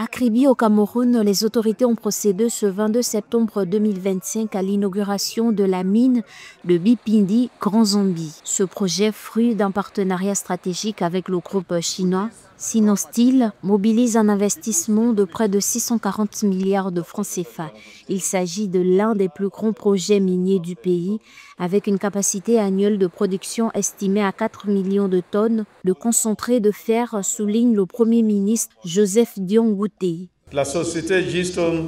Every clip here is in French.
À Kribi, au Cameroun, les autorités ont procédé ce 22 septembre 2025 à l'inauguration de la mine de Bipindi, Grand Zambie. Ce projet, fruit d'un partenariat stratégique avec le groupe chinois Sinosteel, mobilise un investissement de près de 640 milliards de francs CFA. Il s'agit de l'un des plus grands projets miniers du pays, avec une capacité annuelle de production estimée à 4 millions de tonnes de concentré de fer, souligne le Premier ministre Joseph Dion Ngouté. La société Keystone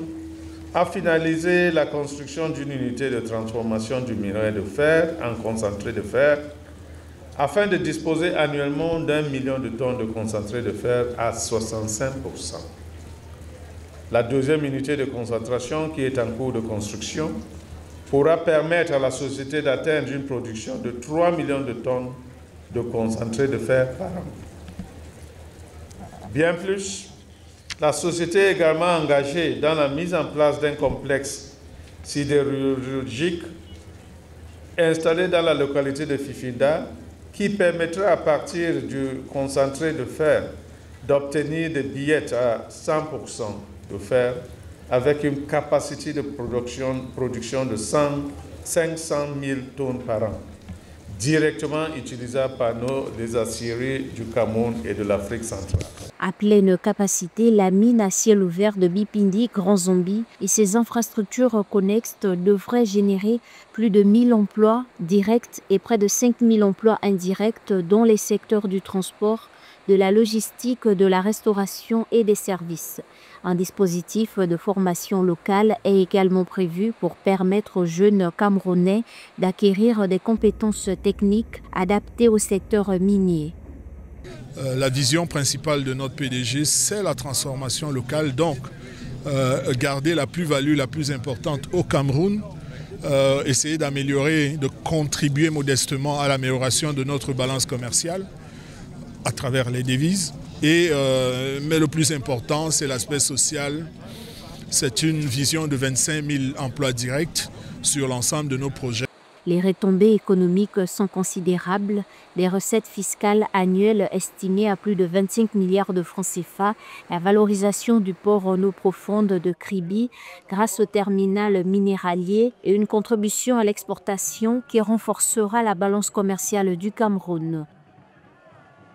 a finalisé la construction d'une unité de transformation du minerai de fer en concentré de fer afin de disposer annuellement d'1 million de tonnes de concentré de fer à 65%. La deuxième unité de concentration, qui est en cours de construction, pourra permettre à la société d'atteindre une production de 3 millions de tonnes de concentré de fer par an. Bien plus, la société est également engagée dans la mise en place d'un complexe sidérurgique installé dans la localité de Fifinda qui permettra à partir du concentré de fer d'obtenir des billettes à 100% de fer avec une capacité de production de 500 000 tonnes par an, directement utilisable par les aciéries du Cameroun et de l'Afrique centrale. À pleine capacité, la mine à ciel ouvert de Bipindi, Grand Zambie et ses infrastructures connexes devraient générer plus de 1 000 emplois directs et près de 5 000 emplois indirects dans les secteurs du transport, de la logistique, de la restauration et des services. Un dispositif de formation locale est également prévu pour permettre aux jeunes Camerounais d'acquérir des compétences techniques adaptées au secteur minier. La vision principale de notre PDG, c'est la transformation locale, donc garder la plus-value la plus importante au Cameroun, essayer d'améliorer, de contribuer modestement à l'amélioration de notre balance commerciale à travers les devises. Mais le plus important, c'est l'aspect social. C'est une vision de 25 000 emplois directs sur l'ensemble de nos projets. Les retombées économiques sont considérables, les recettes fiscales annuelles estimées à plus de 25 milliards de francs CFA, la valorisation du port en eau profonde de Kribi grâce au terminal minéralier et une contribution à l'exportation qui renforcera la balance commerciale du Cameroun.